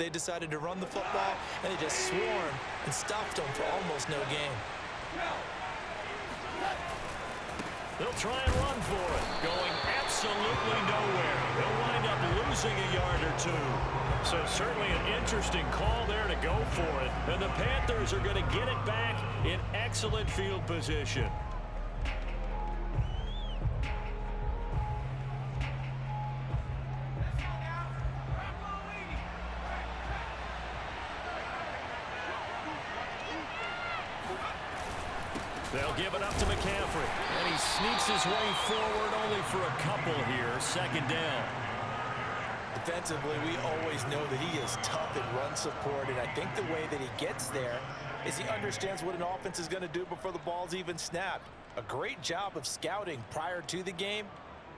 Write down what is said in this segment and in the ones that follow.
They decided to run the football, and they just swarmed and stopped them for almost no gain. They'll try and run for it, going absolutely nowhere. They'll wind up losing a yard or two. So certainly an interesting call there to go for it. And the Panthers are going to get it back in excellent field position. They'll give it up to McCaffrey, and he sneaks his way forward only for a couple here. Second down. Defensively, we always know that he is tough in run support, and I think the way that he gets there is he understands what an offense is going to do before the ball's even snapped. A great job of scouting prior to the game,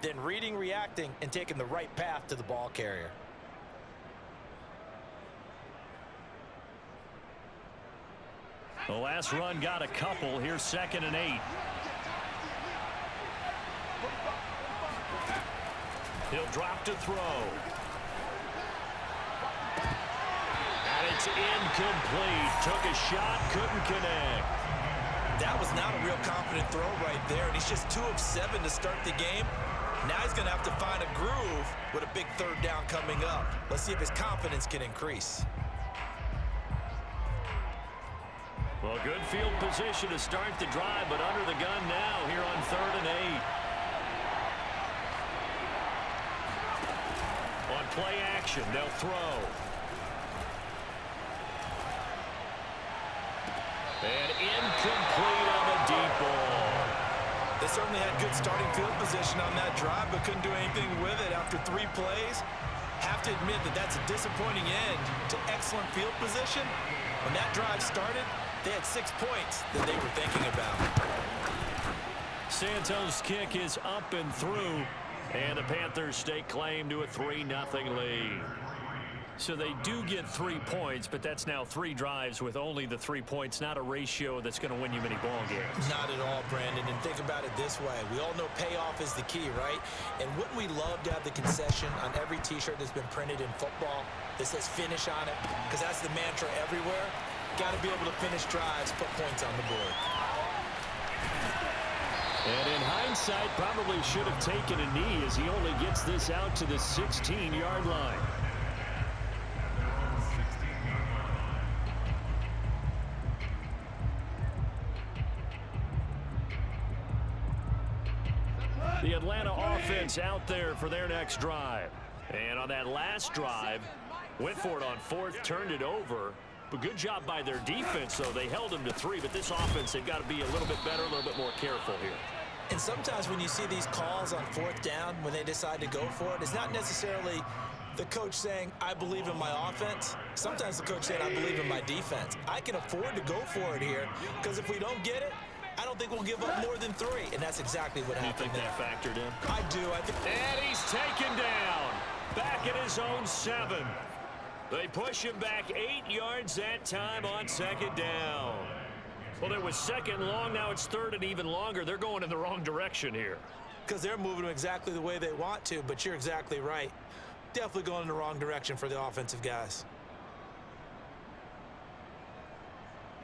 then reading, reacting, and taking the right path to the ball carrier. The last run got a couple. Here's 2nd and 8. He'll drop to throw. And it's incomplete. Took a shot, couldn't connect. That was not a real confident throw right there, and he's just 2 of 7 to start the game. Now he's going to have to find a groove with a big 3rd down coming up. Let's see if his confidence can increase. Well, good field position to start the drive, but under the gun now here on 3rd and 8. On play action, they'll throw. And incomplete on the deep ball. They certainly had good starting field position on that drive, but couldn't do anything with it after 3 plays. Have to admit that that's a disappointing end to excellent field position. When that drive started, they had 6 points that they were thinking about. Santos' kick is up and through, and the Panthers stake claim to a 3-0 lead. So they do get 3 points, but that's now 3 drives with only the 3 points, not a ratio that's going to win you many ball games. Not at all, Brandon, and think about it this way. We all know payoff is the key, right? And wouldn't we love to have the concession on every T-shirt that's been printed in football that says finish on it? Because that's the mantra everywhere. Got to be able to finish drives, put points on the board. And in hindsight, probably should have taken a knee as he only gets this out to the 16-yard line. The Atlanta offense out there for their next drive. And on that last drive, went for it on 4th, turned it over. But good job by their defense, though. They held them to 3, but this offense, they've got to be a little bit better, a little bit more careful here. And sometimes when you see these calls on 4th down, when they decide to go for it, it's not necessarily the coach saying, I believe in my offense. Sometimes the coach saying, I believe in my defense. I can afford to go for it here, because if we don't get it, I don't think we'll give up more than 3. And that's exactly what happened there. You think that factored in? I do. And he's taken down. Back at his own 7. They push him back 8 yards that time on 2nd down. Well, it was 2nd long. Now it's 3rd and even longer. They're going in the wrong direction here. Because they're moving them exactly the way they want to, but you're exactly right. Definitely going in the wrong direction for the offensive guys.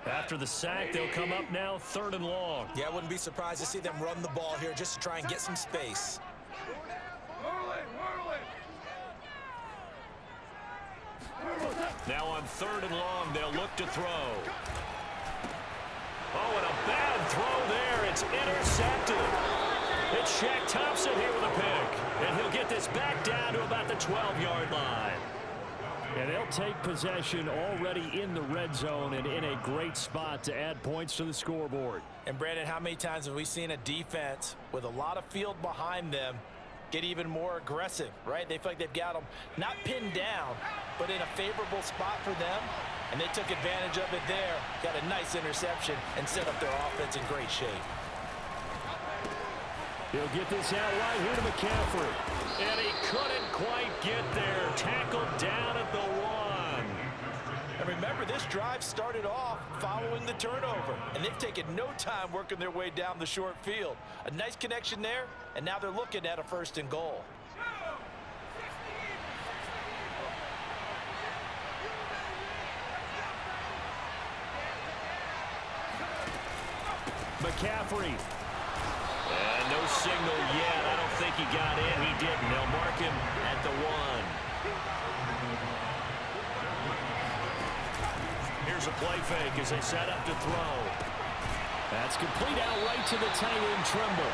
After the sack, they'll come up now 3rd and long. Yeah, I wouldn't be surprised to see them run the ball here just to try and get some space. Now on 3rd and long, they'll look to throw. Oh, and a bad throw there. It's intercepted. It's Shaq Thompson here with a pick. And he'll get this back down to about the 12-yard line. And they'll take possession already in the red zone and in a great spot to add points to the scoreboard. And, Brandon, how many times have we seen a defense with a lot of field behind them get even more aggressive, right? They feel like they've got them not pinned down, but in a favorable spot for them, and they took advantage of it there, got a nice interception, and set up their offense in great shape. He'll get this out right here to McCaffrey. And he couldn't quite get there. Tackled down at the 1. And remember, this drive started off following the turnover, and they've taken no time working their way down the short field. A nice connection there, and now they're looking at a 1st and goal. McCaffrey. And no signal yet. I don't think he got in. He didn't. They'll mark him at the 1. Here's a play fake as they set up to throw. That's complete out right to the tight end, Trimble.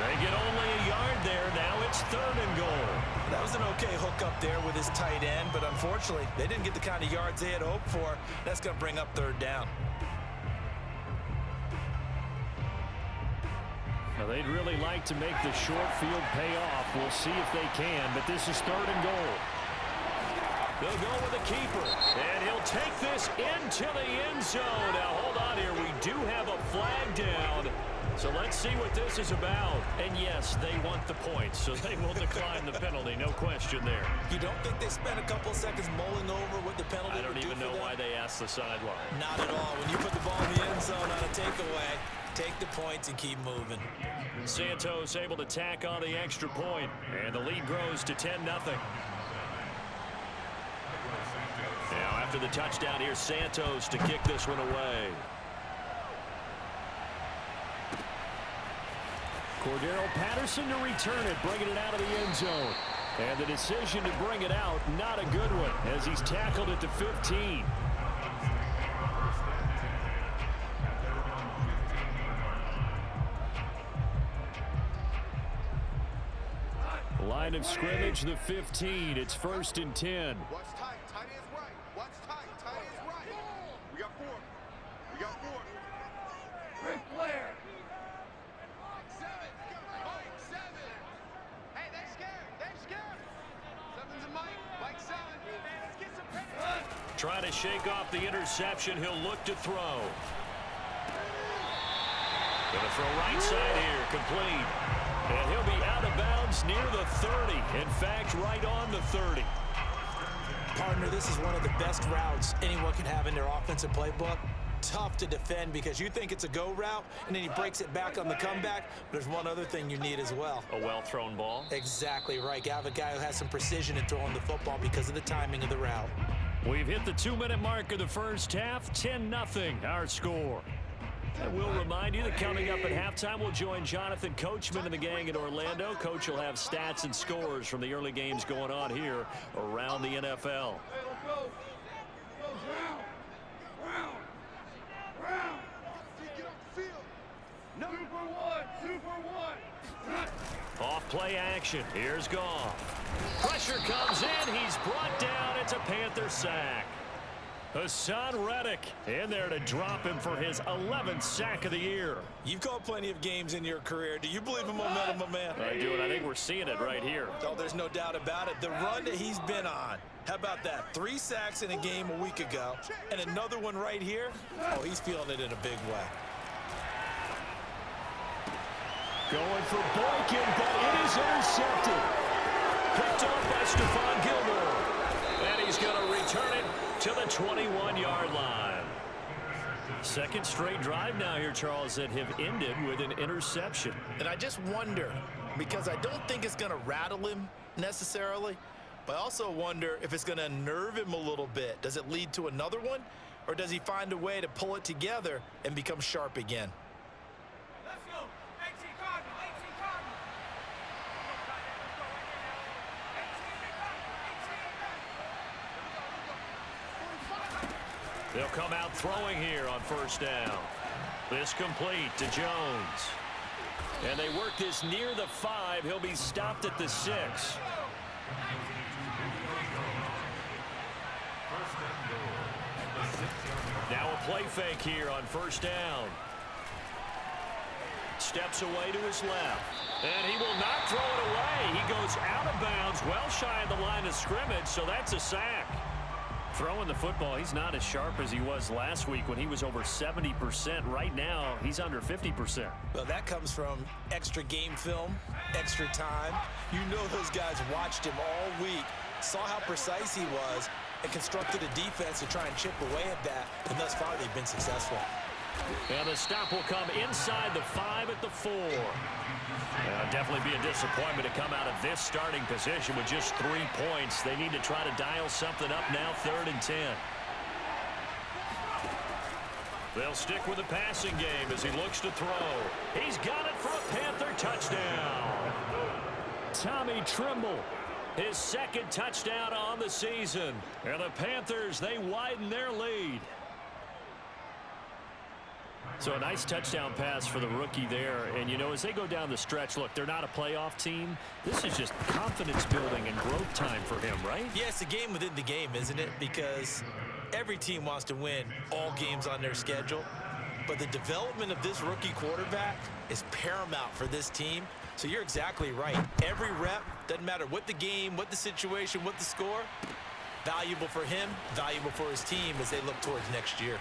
They get only a yard there. Now it's 3rd and goal. That was an okay hook up there with his tight end, but unfortunately, they didn't get the kind of yards they had hoped for. That's going to bring up 3rd down. Now, they'd really like to make the short field pay off. We'll see if they can, but this is 3rd and goal. They'll go with a keeper, and he'll take this into the end zone. Now, hold on here. We do have a flag down, so let's see what this is about. And, yes, they want the points, so they will decline the penalty. No question there. You don't think they spent a couple seconds mulling over what the penalty I don't even know why they asked the sideline. Not at all. When you put the ball in the end zone on a takeaway, take the points and keep moving. Santos able to tack on the extra point, and the lead grows to 10-0. Now after the touchdown, here's Santos to kick this one away. Cordero Patterson to return it, bringing it out of the end zone. And the decision to bring it out, not a good one, as he's tackled at the 15. Line of scrimmage, the 15. It's 1st and 10. Watch tight. Tight is right. Watch tight. Tight is right. We got 4. We got 4. Ric Flair. Mike 7. Mike 7. Hey, they scared. They scared. 7's a Mike. Mike 7. Let's get some credit. Trying to shake off the interception. He'll look to throw. Gonna throw right side here. Complete. And he'll be out of bounds near the 30. In fact, right on the 30. Partner, this is one of the best routes anyone can have in their offensive playbook. Tough to defend because you think it's a go route, and then he breaks it back on the comeback. There's one other thing you need as well. A well-thrown ball. Exactly right. You have a guy who has some precision in throwing the football because of the timing of the route. We've hit the 2-minute mark of the first half. 10-0 our score. And we'll remind you that coming up at halftime, we'll join Jonathan Coachman and the gang in Orlando. Coach will have stats and scores from the early games going on here around the NFL. Off play action. Here's Goff. Pressure comes in. He's brought down. It's a Panther sack. Hassan Reddick in there to drop him for his 11th sack of the year. You've called plenty of games in your career. Do you believe in momentum, my man? I do, and I think we're seeing it right here. Oh, there's no doubt about it. The run that he's been on. How about that? 3 sacks in a game a week ago, and another one right here. Oh, he's feeling it in a big way. Going for Boykin, but it is intercepted. Picked up by Stephon Gilmore. And he's going to return it to the 21-yard line. Second straight drive now here, Charles, that have ended with an interception. And I just wonder, because I don't think it's going to rattle him necessarily, but I also wonder if it's going to unnerve him a little bit. Does it lead to another one, or does he find a way to pull it together and become sharp again? They'll come out throwing here on first down. This complete to Jones. And they work this near the 5. He'll be stopped at the 6. Now a play fake here on first down. Steps away to his left. And he will not throw it away. He goes out of bounds, well shy of the line of scrimmage, so that's a sack. Throwing the football, he's not as sharp as he was last week when he was over 70%. Right now, he's under 50%. Well, that comes from extra game film, extra time. You know those guys watched him all week, saw how precise he was, and constructed a defense to try and chip away at that. And thus far, they've been successful. And the stop will come inside the 5 at the 4. Definitely be a disappointment to come out of this starting position with just 3 points. They need to try to dial something up now, 3rd and 10. They'll stick with the passing game as he looks to throw. He's got it for a Panther touchdown. Tommy Trimble, his second touchdown on the season. And the Panthers, they widen their lead. So a nice touchdown pass for the rookie there. And, you know, as they go down the stretch, look, they're not a playoff team. This is just confidence building and growth time for him, right? Yeah, it's a game within the game, isn't it? Because every team wants to win all games on their schedule. But the development of this rookie quarterback is paramount for this team. So you're exactly right. Every rep, doesn't matter what the game, what the situation, what the score, valuable for him, valuable for his team as they look towards next year.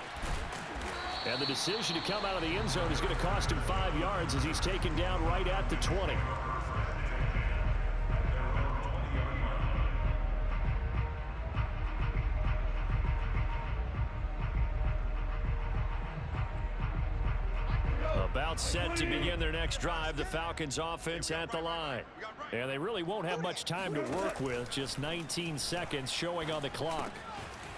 And the decision to come out of the end zone is going to cost him 5 yards as he's taken down right at the 20. About set to begin their next drive, the Falcons offense at the line. And they really won't have much time to work with, just 19 seconds showing on the clock.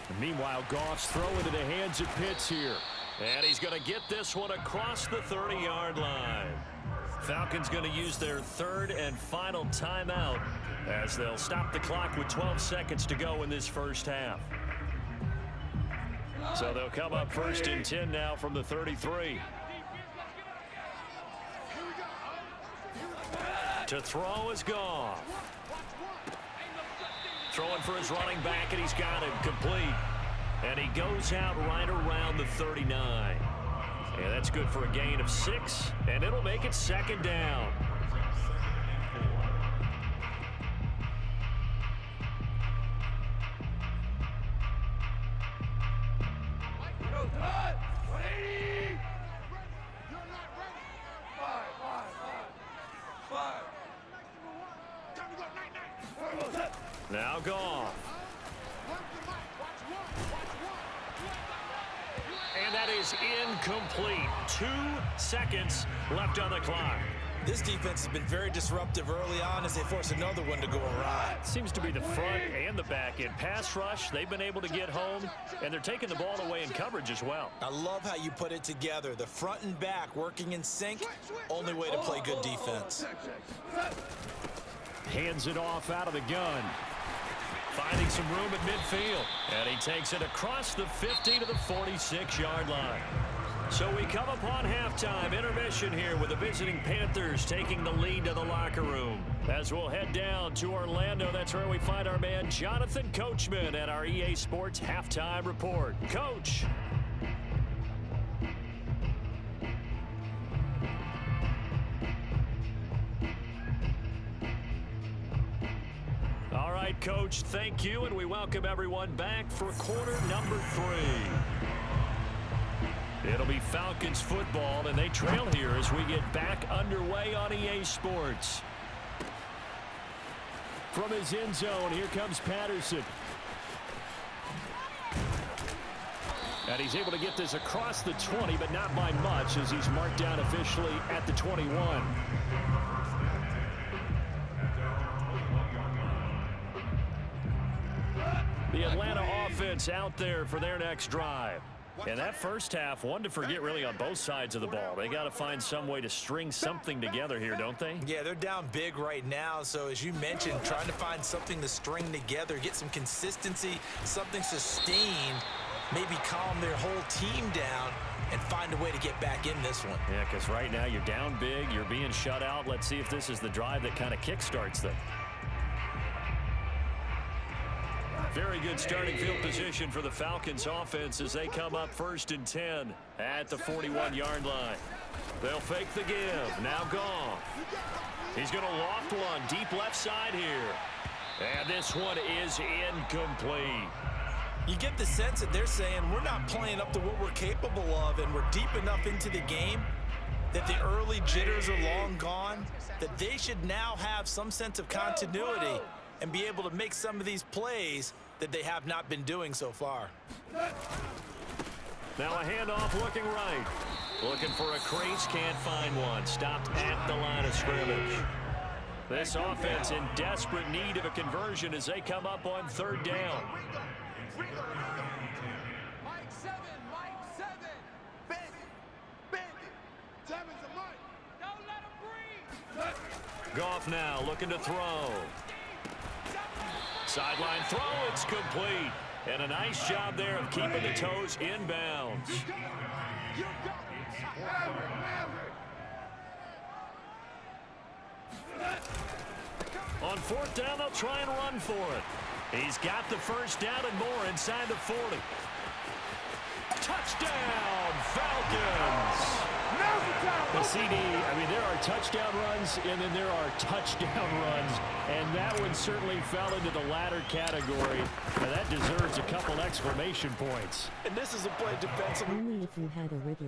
And meanwhile, Goff's throwing into the hands of Pitts here. And he's going to get this one across the 30-yard line. Falcons going to use their third and final timeout as they'll stop the clock with 12 seconds to go in this first half. So they'll come up first and 10 now from the 33. To throw is Goff. Throwing for his running back, and he's got him complete. And he goes out right around the 39. Yeah, that's good for a gain of 6, and it'll make it second down. Now Goff. And that is incomplete. 2 seconds left on the clock. This defense has been very disruptive early on as they force another one to go awry. Seems to be the front and the back end. Pass rush, they've been able to get home, and they're taking the ball away in coverage as well. I love how you put it together. The front and back working in sync, only way to play good defense. Hands it off out of the gun. Finding some room at midfield. And he takes it across the 50 to the 46-yard line. So we come upon halftime intermission here with the visiting Panthers taking the lead to the locker room. As we'll head down to Orlando, that's where we find our man Jonathan Coachman at our EA Sports Halftime Report. Coach. All right, Coach, thank you, and we welcome everyone back for quarter number 3. It'll be Falcons football, and they trail here as we get back underway on EA Sports. From his end zone, here comes Patterson. And he's able to get this across the 20, but not by much as he's marked down officially at the 21. The Atlanta offense out there for their next drive. And that first half, one to forget really on both sides of the ball. They got to find some way to string something together here, don't they? Yeah, they're down big right now. So as you mentioned, trying to find something to string together, get some consistency, something sustained, maybe calm their whole team down and find a way to get back in this one. Yeah, because right now you're down big, you're being shut out. Let's see if this is the drive that kind of kickstarts them. Very good starting field position for the Falcons offense as they come up first and 10 at the 41-yard line. They'll fake the give. Now Goff. He's going to loft one deep left side here. And this one is incomplete. You get the sense that they're saying we're not playing up to what we're capable of, and we're deep enough into the game that the early jitters are long gone, that they should now have some sense of continuity and be able to make some of these plays that they have not been doing so far. Now a handoff looking right. Looking for a crease, can't find one. Stopped at the line of scrimmage. This offense in desperate need of a conversion as they come up on third down. Goff now looking to throw. Sideline throw, it's complete. And a nice job there of keeping the toes in bounds. On fourth down, they'll try and run for it. He's got the first down and more inside the 40. Touchdown, Falcons! The CD, I mean, there are touchdown runs, and then there are touchdown runs, and that one certainly fell into the latter category, and that deserves a couple exclamation points. And this is a play defensively. Only if you had a Ridley.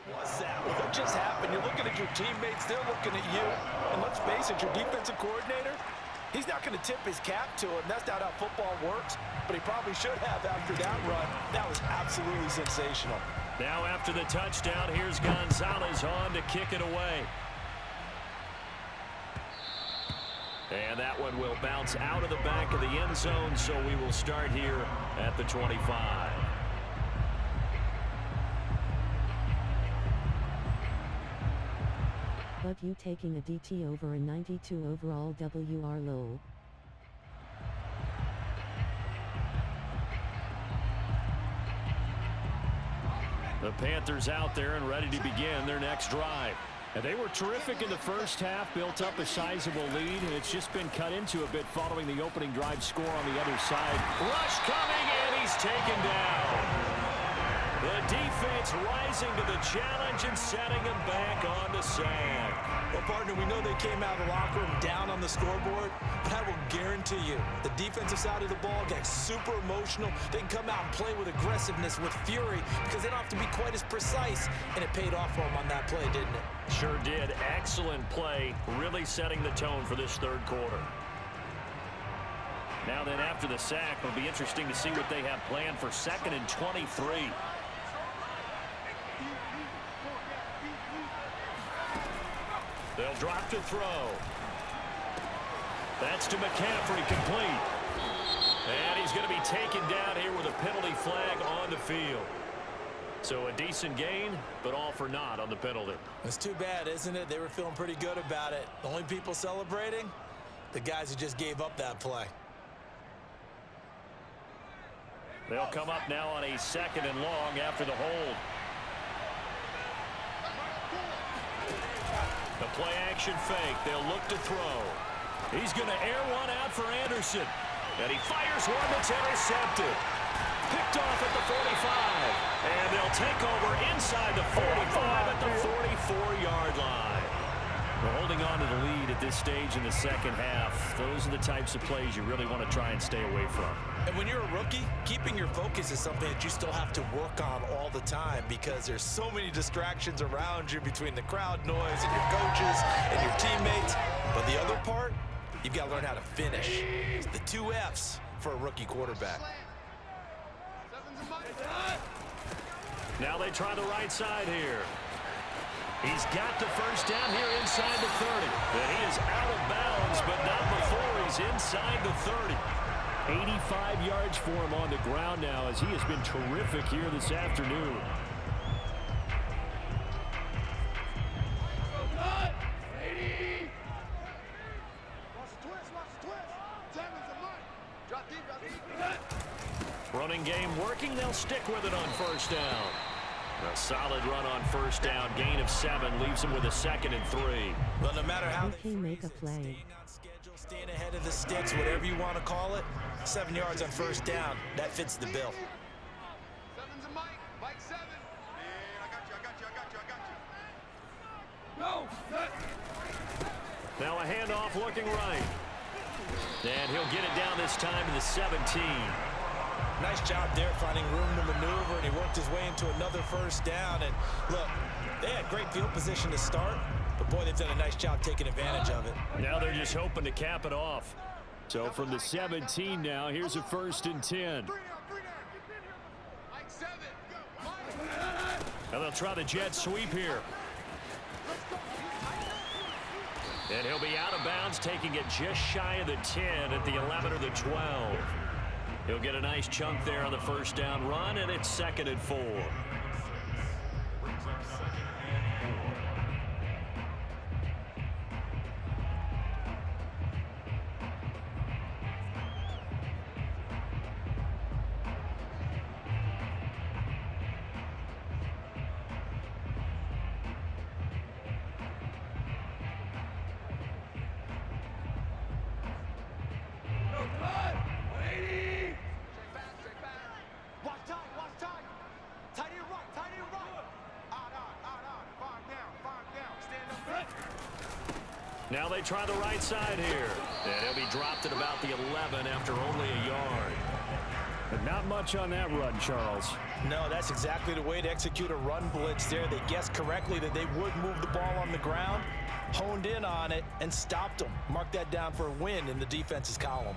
What was that? What just happened? You're looking at your teammates, they're looking at you. And let's face it, your defensive coordinator, he's not going to tip his cap to it. That's not how football works, but he probably should have after that run. That was absolutely sensational. Now after the touchdown, here's Gonzalez on to kick it away. And that one will bounce out of the back of the end zone, so we will start here at the 25. But you taking a DT over a 92 overall WR low. The Panthers out there and ready to begin their next drive. And they were terrific in the first half, built up a sizable lead, and it's just been cut into a bit following the opening drive score on the other side. Rush coming, and he's taken down. The defense rising to the challenge and setting him back on the sack. Well, partner, we know they came out of the locker room down on the scoreboard, but I will guarantee you, the defensive side of the ball gets super emotional. They can come out and play with aggressiveness, with fury, because they don't have to be quite as precise, and it paid off for them on that play, didn't it? Sure did. Excellent play, really setting the tone for this third quarter. Now then, after the sack, it'll be interesting to see what they have planned for 2nd and 23. They'll drop to throw. That's to McCaffrey, complete. And he's going to be taken down here with a penalty flag on the field. So a decent gain, but all for naught on the penalty. It's too bad, isn't it? They were feeling pretty good about it. The only people celebrating, the guys who just gave up that play. They'll come up now on a 2nd and long after the hold. The play action fake. They'll look to throw. He's going to air one out for Anderson. And he fires one that's intercepted. Picked off at the 45. And they'll take over inside the 45 at the 44-yard line. We're holding on to the lead at this stage in the second half. Those are the types of plays you really want to try and stay away from. And when you're a rookie, keeping your focus is something that you still have to work on all the time because there's so many distractions around you between the crowd noise and your coaches and your teammates. But the other part, you've got to learn how to finish. It's the 2 F's for a rookie quarterback. Now they try the right side here. He's got the first down here inside the 30. But he is out of bounds, but not before he's inside the 30. 85 yards for him on the ground now as he has been terrific here this afternoon. Running game working. They'll stick with it on first down. A solid run on first down. Gain of 7 leaves him with a 2nd and 3. Well, no matter how they make a play. Staying on schedule, staying ahead of the sticks, whatever you want to call it, 7 yards on first down, that fits the bill. 7's a Mike. Mike 7. Man, I got you. Now a handoff looking right. And he'll get it down this time to the 17. Nice job there finding room to maneuver, and he worked his way into another first down. And look, they had great field position to start, but boy, they've done a nice job taking advantage of it. Now they're just hoping to cap it off. So from the 17 now, here's a 1st and 10. Mike 7. And they'll try the jet sweep here. And he'll be out of bounds, taking it just shy of the 10 at the 11 or the 12. He'll get a nice chunk there on the first down run, and it's 2nd and 4. Now they try the right side here. And he'll be dropped at about the 11 after only a yard. But not much on that run, Charles. No, that's exactly the way to execute a run blitz there. They guessed correctly that they would move the ball on the ground, honed in on it, and stopped them. Mark that down for a win in the defense's column.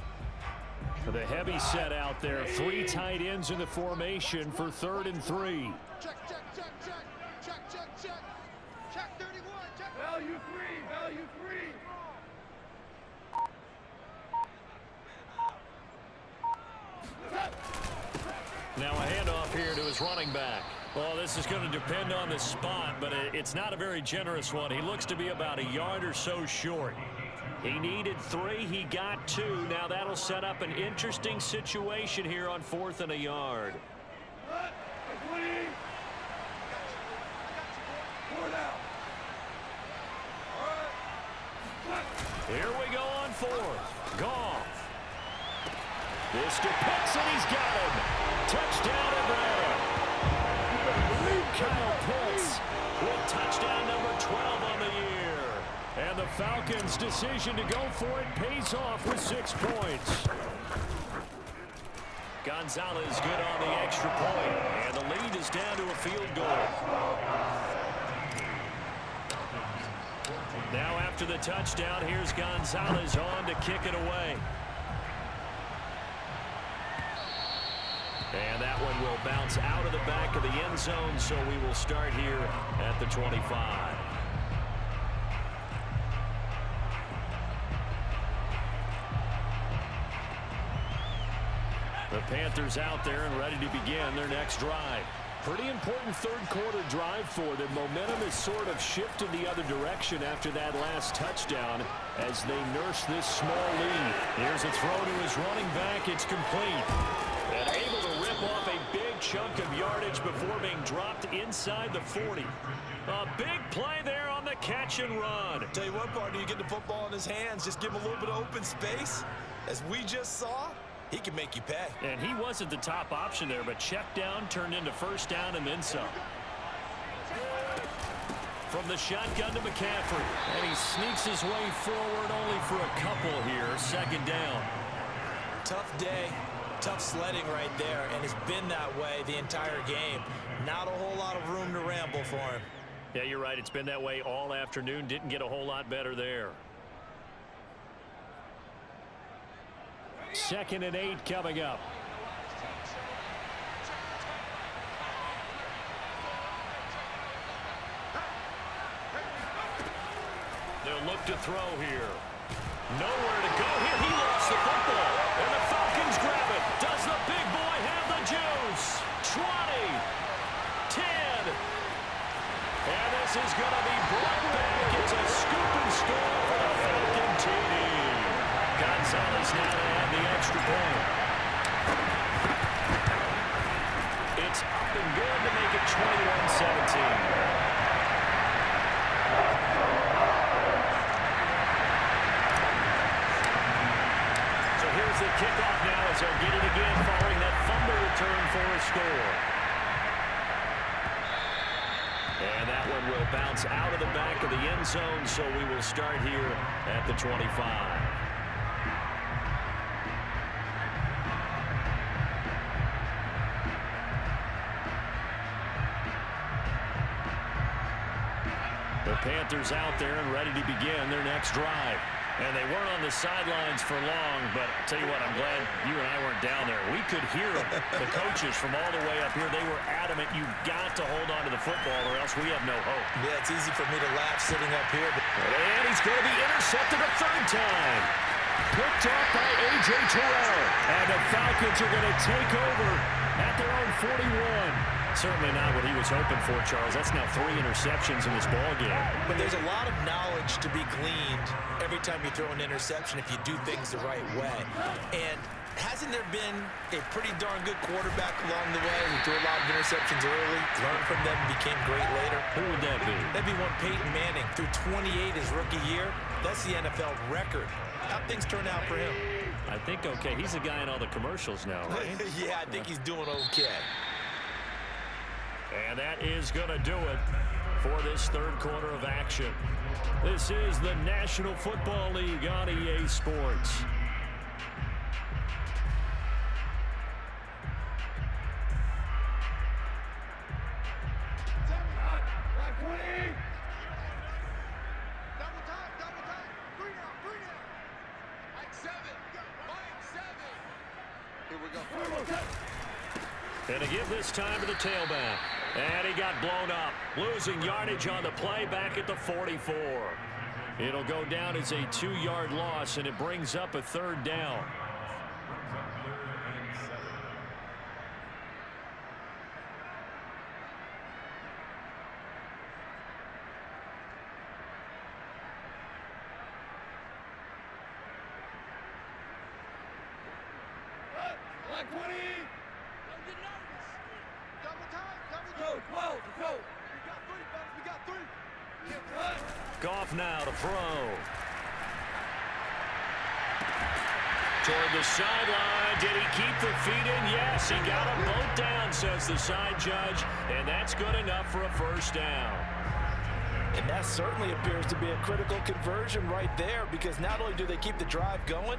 The heavy set out there. 3 tight ends in the formation for 3rd and 3. Check, check, check, check. Check, check, check. Check 31. Check. Value 3. Value 3. Now a handoff here to his running back. Well, this is going to depend on the spot, but it's not a very generous one. He looks to be about a yard or so short. He needed 3. He got 2. Now that'll set up an interesting situation here on 4th and a yard. Here we go on 4th. Goff. This to Pitts, and he's got him. Touchdown Atlanta. Kyle Pitts with touchdown number 12 on the year. And the Falcons' decision to go for it pays off with 6 points. Gonzalez good on the extra point, and the lead is down to a field goal. Now after the touchdown, here's Gonzalez on to kick it away. And that one will bounce out of the back of the end zone, so we will start here at the 25. The Panthers out there and ready to begin their next drive. Pretty important 3rd quarter drive for them. Momentum has sort of shifted the other direction after that last touchdown as they nurse this small lead. Here's a throw to his running back. It's complete. And able to rip off a big chunk of yardage before being dropped inside the 40. A big play there on the catch and run. Tell you what, partner, you get the football in his hands, just give him a little bit of open space. As we just saw, he can make you pay. And he wasn't the top option there, but check down turned into 1st down and then some. From the shotgun to McCaffrey. And he sneaks his way forward only for a couple here. 2nd down. Tough day. Tough sledding right there, and it's been that way the entire game. Not a whole lot of room to ramble for him. Yeah, you're right. It's been that way all afternoon. Didn't get a whole lot better there. 2nd and 8 coming up. They'll look to throw here. Nowhere to go here. He lost the football. And the Falcons grab it. Does the big boy have the juice? 20. 10. And this is going to be brought back. It's a scoop and score for the Falcon team. Gonzalez now to add the extra point. It's up and good to make it 21-17. Here's the kickoff now as they'll get it again following that fumble return for a score. And that one will bounce out of the back of the end zone, so we will start here at the 25. The Panthers out there and ready to begin their next drive. And they weren't on the sidelines for long, but I'll tell you what, I'm glad you and I weren't down there. We could hear the coaches from all the way up here. They were adamant, you've got to hold on to the football or else we have no hope. Yeah, it's easy for me to laugh sitting up here. And he's going to be intercepted a 3rd time. Picked off by A.J. Terrell. And the Falcons are going to take over at their own 41. Certainly not what he was hoping for, Charles. That's now 3 interceptions in this ballgame. But there's a lot of knowledge to be gleaned every time you throw an interception if you do things the right way. And hasn't there been a pretty darn good quarterback along the way who threw a lot of interceptions early, learned from them, and became great later? Who would that be? That'd be one Peyton Manning. Threw 28 his rookie year. That's the NFL record. How'd things turn out for him? I think okay. He's the guy in all the commercials now, right? Yeah, I think he's doing okay. And that is going to do it for this third quarter of action. This is the National Football League on EA Sports. And to give this time to the tailback. And he got blown up. Losing yardage on the play back at the 44. It'll go down as a 2-yard loss, and it brings up a third down. Goff now to throw. Toward the sideline. Did he keep the feet in? Yes, he got them both down, says the side judge. And that's good enough for a first down. And that certainly appears to be a critical conversion right there, because not only do they keep the drive going,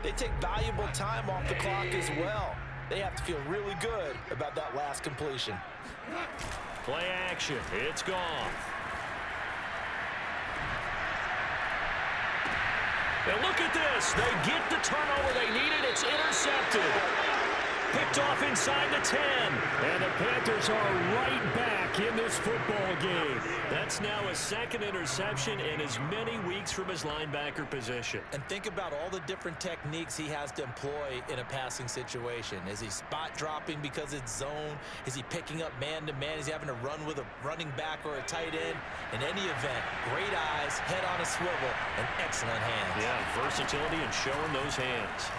they take valuable time off the clock as well. They have to feel really good about that last completion. Play action. It's Goff. And look at this. They get the turnover they needed. It's intercepted. Picked off inside the 10. And the Panthers are right back in this football game. That's now a second interception in as many weeks from his linebacker position. And think about all the different techniques he has to employ in a passing situation. Is he spot dropping because it's zone? Is he picking up man-to-man? Is he having to run with a running back or a tight end? In any event, great eyes, head on a swivel, and excellent hands. Yeah, versatility and showing those hands.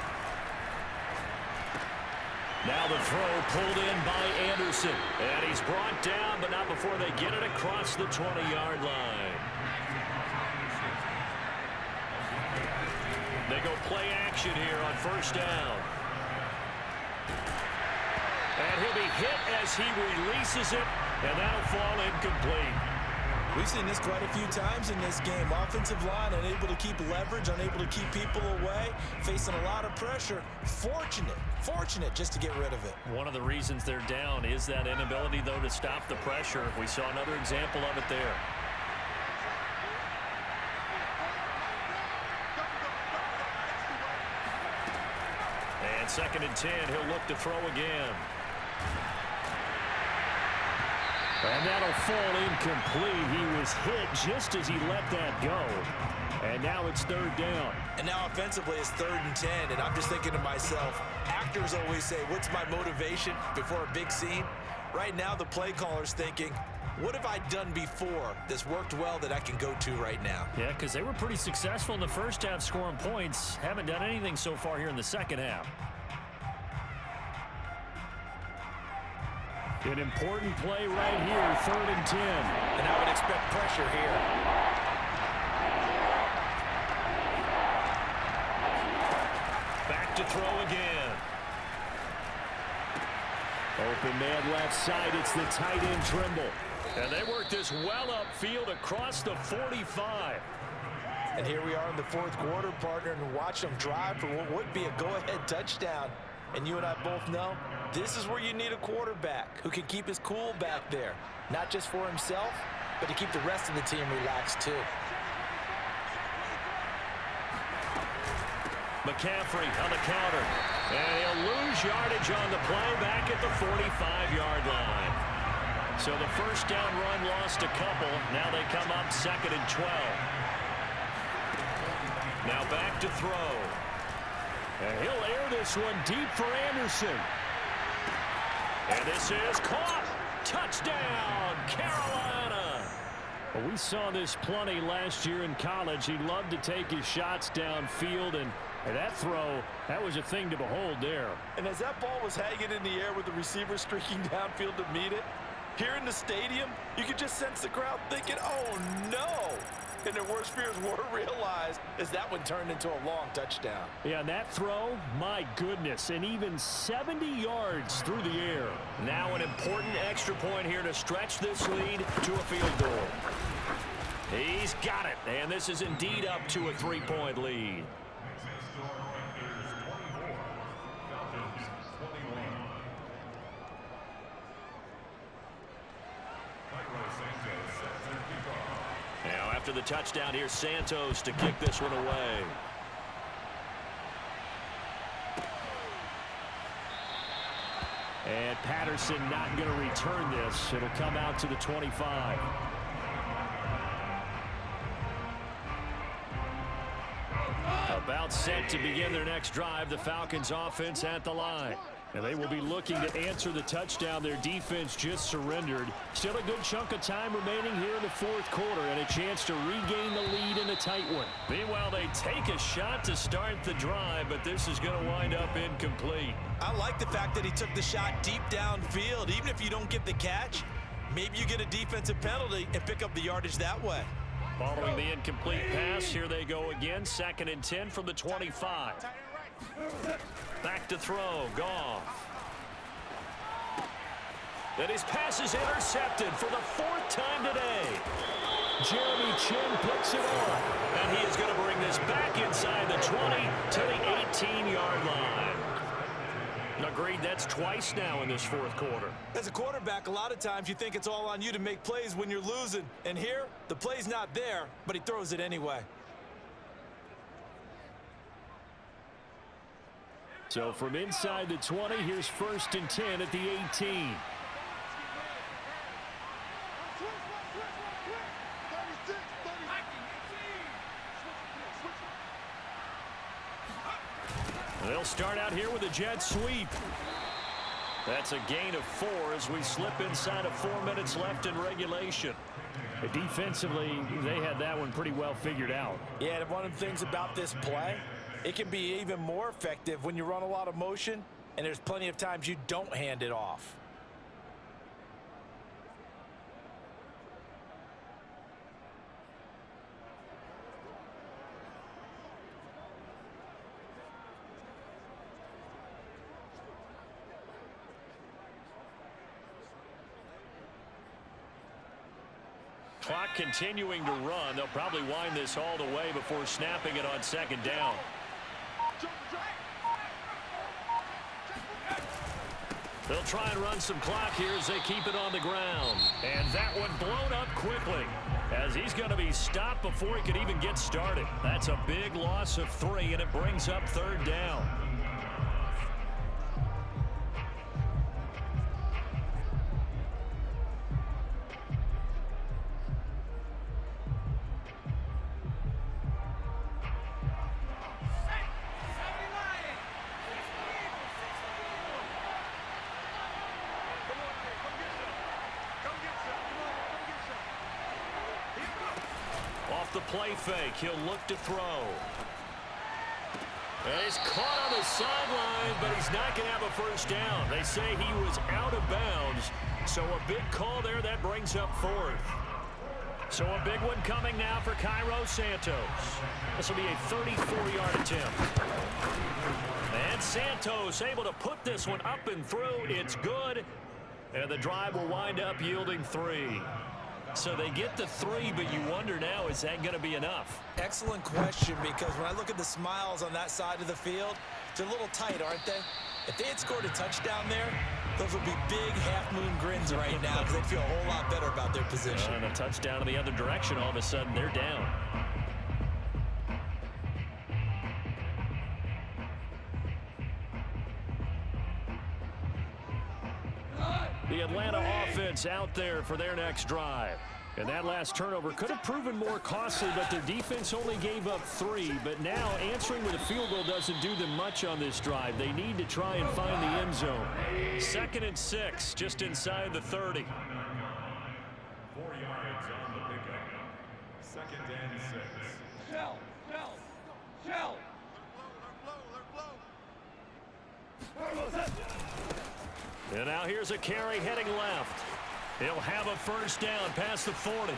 Now the throw pulled in by Anderson. And he's brought down, but not before they get it across the 20-yard line. They go play action here on first down. And he'll be hit as he releases it, and that'll fall incomplete. We've seen this quite a few times in this game. Offensive line unable to keep leverage, unable to keep people away, facing a lot of pressure. Fortunate just to get rid of it. One of the reasons they're down is that inability, though, to stop the pressure. We saw another example of it there. And 2nd and 10, he'll look to throw again. And that'll fall incomplete. He was hit just as he let that go. And now it's 3rd down. And now offensively it's 3rd and 10. And I'm just thinking to myself, actors always say, what's my motivation before a big scene? Right now the play caller's thinking, what have I done before that's worked well that I can go to right now? Yeah, because they were pretty successful in the first half scoring points. Haven't done anything so far here in the second half. An important play right here, 3rd and 10. And I would expect pressure here. Back to throw again. Open man left side, it's the tight end Trimble. And they work this well upfield across the 45. And here we are in the 4th quarter, partner, and watch them drive for what would be a go-ahead touchdown. And you and I both know this is where you need a quarterback who can keep his cool back there. Not just for himself, but to keep the rest of the team relaxed too. McCaffrey on the counter. And he'll lose yardage on the play back at the 45-yard line. So the first down run lost a couple. Now they come up 2nd and 12. Now back to throw. And he'll air this one deep for Anderson. And this is caught. Touchdown, Carolina. Well, we saw this plenty last year in college. He loved to take his shots downfield, and that throw, that was a thing to behold there. And as that ball was hanging in the air with the receiver streaking downfield to meet it, here in the stadium, you could just sense the crowd thinking, oh no. and their worst fears were realized as that one turned into a long touchdown. Yeah, and that throw, my goodness, and even 70 yards through the air. Now an important extra point here to stretch this lead to a field goal. He's got it, and this is indeed up to a 3-point lead. Now after the touchdown, here's Santos to kick this one away. And Patterson not going to return this. It'll come out to the 25. About set to begin their next drive, the Falcons offense at the line. And they will be looking to answer the touchdown their defense just surrendered. Still a good chunk of time remaining here in the fourth quarter and a chance to regain the lead in a tight one. Meanwhile, they take a shot to start the drive, but this is going to wind up incomplete. I like the fact that he took the shot deep downfield. Even if you don't get the catch, maybe you get a defensive penalty and pick up the yardage that way. Following the incomplete pass, here they go again. 2nd and 10 from the 25. Back to throw, Goff. And his pass is intercepted for the 4th time today. Jeremy Chin puts it on. And he is going to bring this back inside the 20 to the 18-yard line. Agreed, that's twice now in this fourth quarter. As a quarterback, a lot of times you think it's all on you to make plays when you're losing. And here, the play's not there, but he throws it anyway. So from inside the 20, here's 1st and 10 at the 18. They'll start out here with a jet sweep. That's a gain of 4 as we slip inside of 4 minutes left in regulation. Defensively, they had that one pretty well figured out. Yeah, and one of the things about this play, it can be even more effective when you run a lot of motion and there's plenty of times you don't hand it off. Clock continuing to run. They'll probably wind this all the way before snapping it on 2nd down. They'll try and run some clock here as they keep it on the ground. And that one blown up quickly as he's going to be stopped before he could even get started. That's a big loss of 3, and it brings up 3rd down. The play fake, he'll look to throw. And he's caught on the sideline, but he's not going to have a 1st down. They say he was out of bounds, so a big call there that brings up 4th. So a big one coming now for Cairo Santos. This will be a 34-yard attempt. And Santos able to put this one up and through. It's good, and the drive will wind up yielding 3. So they get the 3, but you wonder now, is that going to be enough? Excellent question, because when I look at the smiles on that side of the field, they're a little tight, aren't they? If they had scored a touchdown there, those would be big half-moon grins right now because they'd feel a whole lot better about their position. And a touchdown in the other direction, all of a sudden they're down. The Atlanta offense out there for their next drive. And that last turnover could have proven more costly, but their defense only gave up 3. But now answering with a field goal doesn't do them much on this drive. They need to try and find the end zone. 2nd and 6, just inside the 30. 4 yards on the pickup. 2nd and 6. Shell. And now here's a carry heading left. He'll have a 1st down past the 40.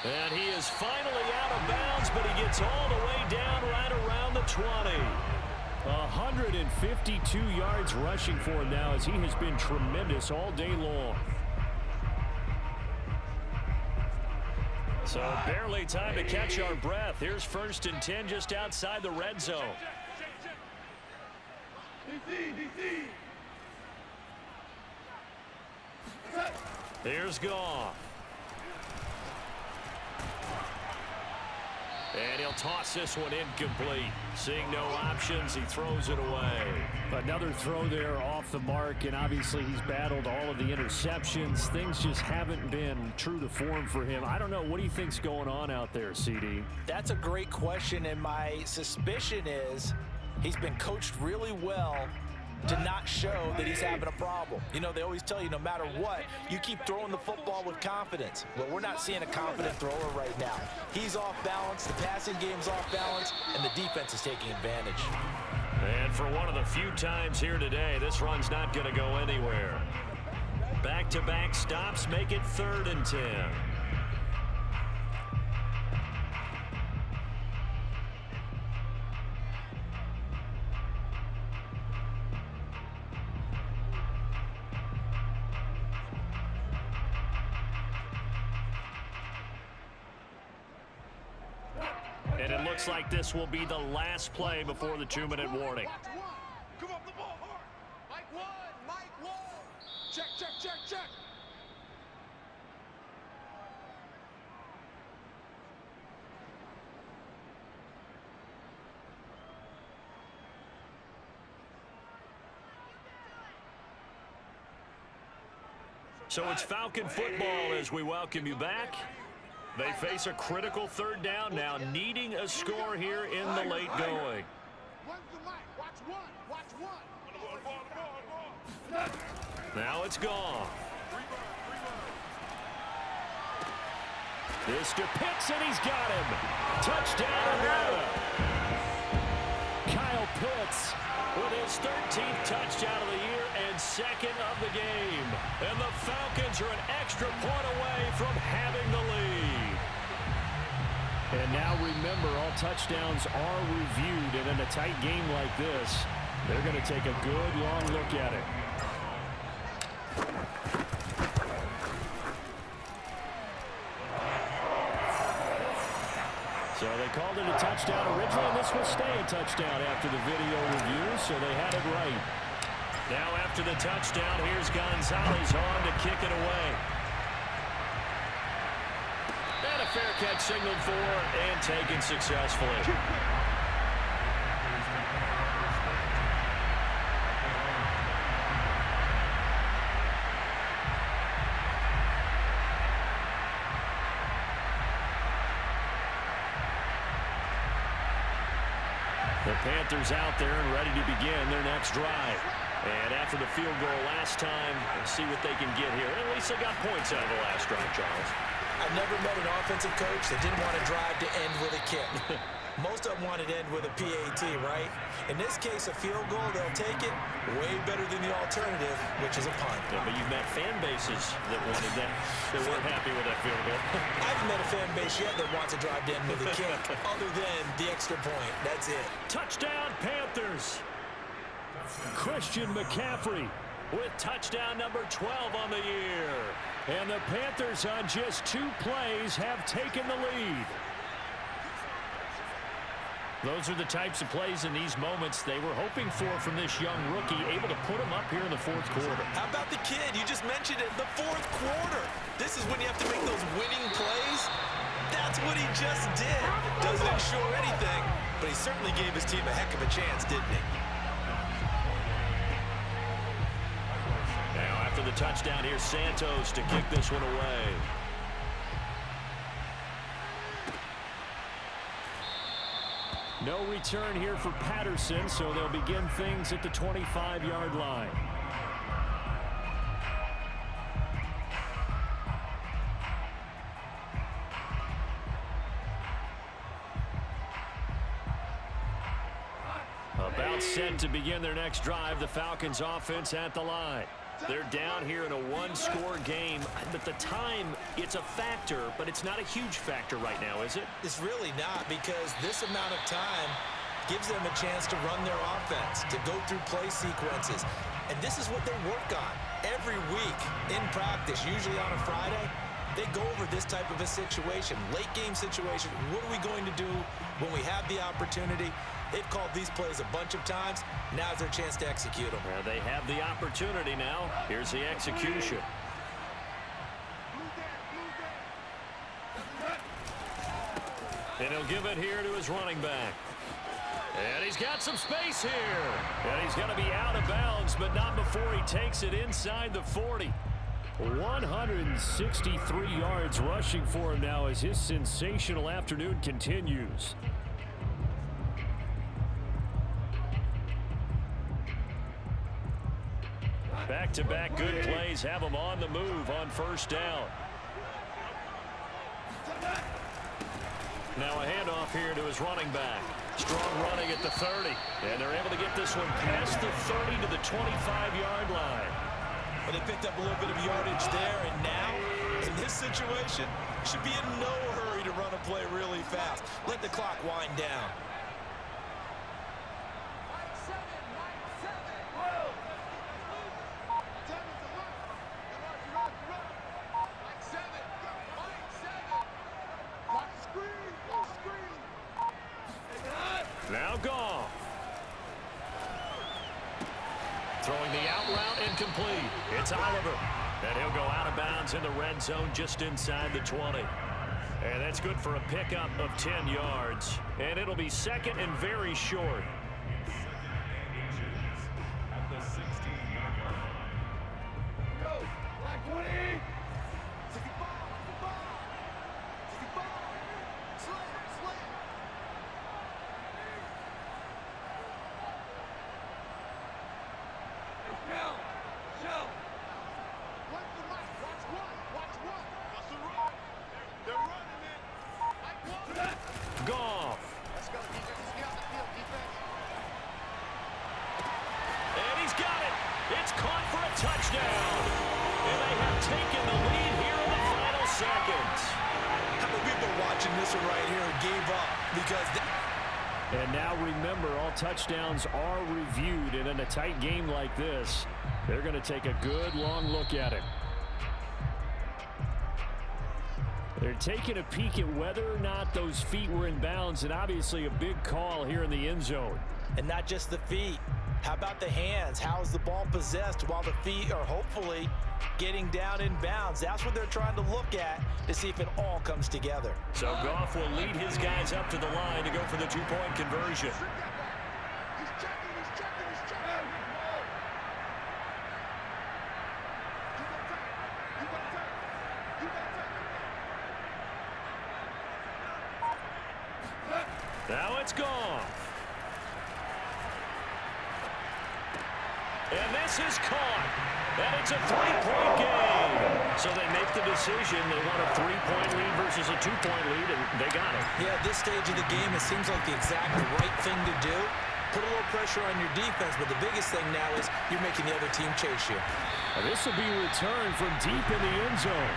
And he is finally out of bounds, but he gets all the way down right around the 20. 152 yards rushing for him now, as he has been tremendous all day long. So barely time to catch our breath. Here's 1st and 10 just outside the red zone. Here's Goff. And he'll toss this one incomplete. Seeing no options, he throws it away. Another throw there off the mark, and obviously he's battled all of the interceptions. Things just haven't been true to form for him. I don't know. What do you think's going on out there, CD? That's a great question, and my suspicion is he's been coached really well to not show that he's having a problem. You know, they always tell you no matter what, you keep throwing the football with confidence. Well, we're not seeing a confident thrower right now. He's off balance, the passing game's off balance, and the defense is taking advantage. And for one of the few times here today, this run's not going to go anywhere. Back-to-back stops make it 3rd and 10. And it looks like this will be the last play before the 2-minute warning. Come up the ball hard. Mike 1, Mike 1. Check, check, check, check. So it's Falcon football as we welcome you back. They face a critical 3rd down now, needing a score here in the late going. One's the mic. Watch 1. Watch 1. Now it's gone. This to Pitts, and he's got him. Touchdown, Atlanta. Kyle Pitts with his 13th touchdown of the year and 2nd of the game. And the Falcons are an extra point away from having the lead. And now remember, all touchdowns are reviewed, and in a tight game like this, they're going to take a good long look at it. So they called it a touchdown originally, and this will stay a touchdown after the video review, so they had it right. Now after the touchdown, here's Gonzalez on to kick it away. And a fair catch signaled for and taken successfully. The Panthers out there and ready to begin their next drive. And after the field goal last time, let's see what they can get here. At least they got points out of the last drive, Charles. I've never met an offensive coach that didn't want to drive to end with a kick. Most of them wanted to end with a PAT, right? In this case, a field goal, they'll take it. Way better than the alternative, which is a punt. Yeah, but you've met fan bases that wanted that, that weren't happy with that field goal. I haven't met a fan base yet that wants to drive to end with a kick, other than the extra point. That's it. Touchdown, Panthers. Christian McCaffrey with touchdown number 12 on the year. And the Panthers on just 2 plays have taken the lead. Those are the types of plays in these moments they were hoping for from this young rookie, able to put him up here in the 4th quarter. How about the kid? You just mentioned it, the 4th quarter. This is when you have to make those winning plays. That's what he just did. Doesn't ensure anything, but he certainly gave his team a heck of a chance, didn't he? Now after the touchdown, here's Santos to kick this one away. No return here for Patterson, so they'll begin things at the 25-yard line. About set to begin their next drive, the Falcons offense at the line. They're down here in a one-score game. But the time, it's a factor, but it's not a huge factor right now, is it? It's really not, because this amount of time gives them a chance to run their offense, to go through play sequences. And this is what they work on every week in practice, usually on a Friday. They go over this type of a situation, late game situation. What are we going to do when we have the opportunity? They've called these plays a bunch of times. Now's their chance to execute them. Well, they have the opportunity now. Here's the execution. And he'll give it here to his running back. And he's got some space here. And he's going to be out of bounds, but not before he takes it inside the 40. 163 yards rushing for him now as his sensational afternoon continues. Back-to-back good plays have him on the move on first down. Now a handoff here to his running back. Strong running at the 30. And they're able to get this one past the 30 to the 25-yard line. Well, they picked up a little bit of yardage there, and now, in this situation, should be in no hurry to run a play really fast. Let the clock wind down. Now Goff. Throwing the out route incomplete. It's Oliver. And he'll go out of bounds in the red zone just inside the 20. And that's good for a pickup of 10 yards. And it'll be second and very short. Goff. And he's got it. It's caught for a touchdown. And they have taken the lead here in the final seconds. How many people watching this one right here gave up because And now remember, all touchdowns are reviewed, and in a tight game like this, they're going to take a good long look at it. They're taking a peek at whether or not those feet were in bounds, and obviously a big call here in the end zone. And not just the feet. How about the hands? How is the ball possessed while the feet are hopefully getting down in bounds? That's what they're trying to look at to see if it all comes together. So Goff will lead his guys up to the line to go for the two-point conversion. Now it's Goff. And this is caught. And it's a three-point game. So they make the decision. They want a three-point lead versus a two-point lead, and they got it. Yeah, at this stage of the game, it seems like the exact right thing to do. Put a little pressure on your defense, but the biggest thing now is you're making the other team chase you. Now this will be returned from deep in the end zone.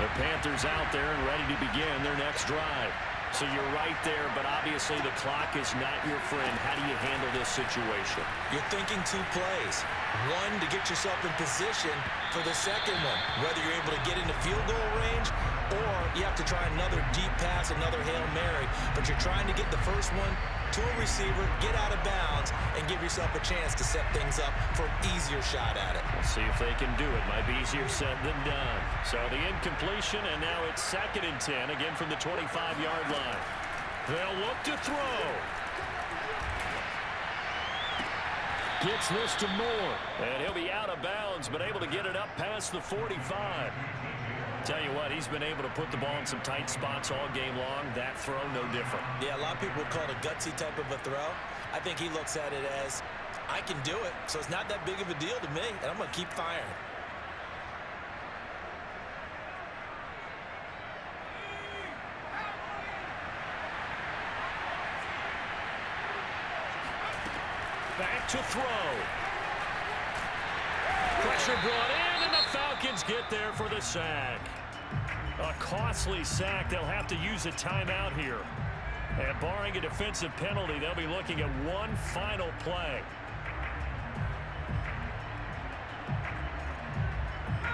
The Panthers out there and ready to begin their next drive. So you're right there, but obviously the clock is not your friend. How do you handle this situation? You're thinking two plays. One, to get yourself in position for the second one, whether you're able to get into field goal range or you have to try another deep pass, another Hail Mary. But you're trying to get the first one to a receiver, get out of bounds, and give yourself a chance to set things up for an easier shot at it. We'll see if they can do it. Might be easier said than done. So the incompletion, and now it's 2nd and 10, again from the 25-yard line. They'll look to throw. gets this to Moore. And he'll be out of bounds, but able to get it up past the 45. Tell you what, he's been able to put the ball in some tight spots all game long. That throw, no different. Yeah, a lot of people call it a gutsy type of a throw. I think he looks at it as, I can do it, so it's not that big of a deal to me, and I'm going to keep firing. Back to throw. Pressure brought in, and the Falcons get there for the sack. A costly sack. They'll have to use a timeout here. And barring a defensive penalty, they'll be looking at one final play.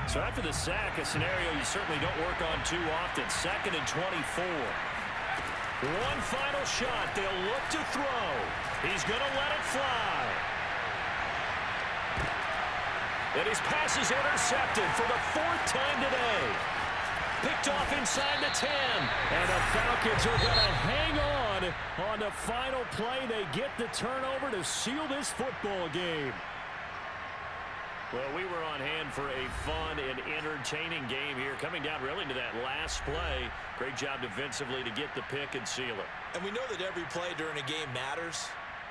So after the sack, a scenario you certainly don't work on too often. 2nd and 24. One final shot. They'll look to throw. He's going to let it fly. And his pass is intercepted for the 4th time today. Picked off inside the 10. And the Falcons are going to hang on the final play. They get the turnover to seal this football game. Well, we were on hand for a fun and entertaining game here. Coming down really to that last play. Great job defensively to get the pick and seal it. And we know that every play during a game matters.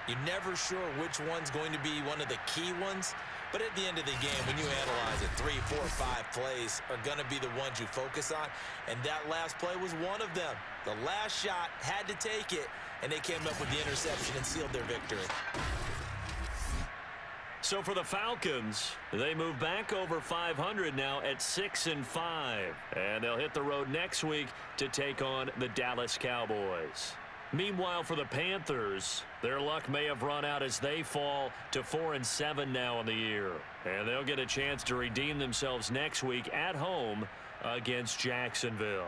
You're never sure which one's going to be one of the key ones. But at the end of the game, when you analyze it, 3, 4, 5 plays are going to be the ones you focus on. And that last play was one of them. The last shot had to take it, and they came up with the interception and sealed their victory. So for the Falcons, they move back over 500 now at 6-5. And they'll hit the road next week to take on the Dallas Cowboys. Meanwhile, for the Panthers, their luck may have run out as they fall to 4-7 now in the year. And they'll get a chance to redeem themselves next week at home against Jacksonville.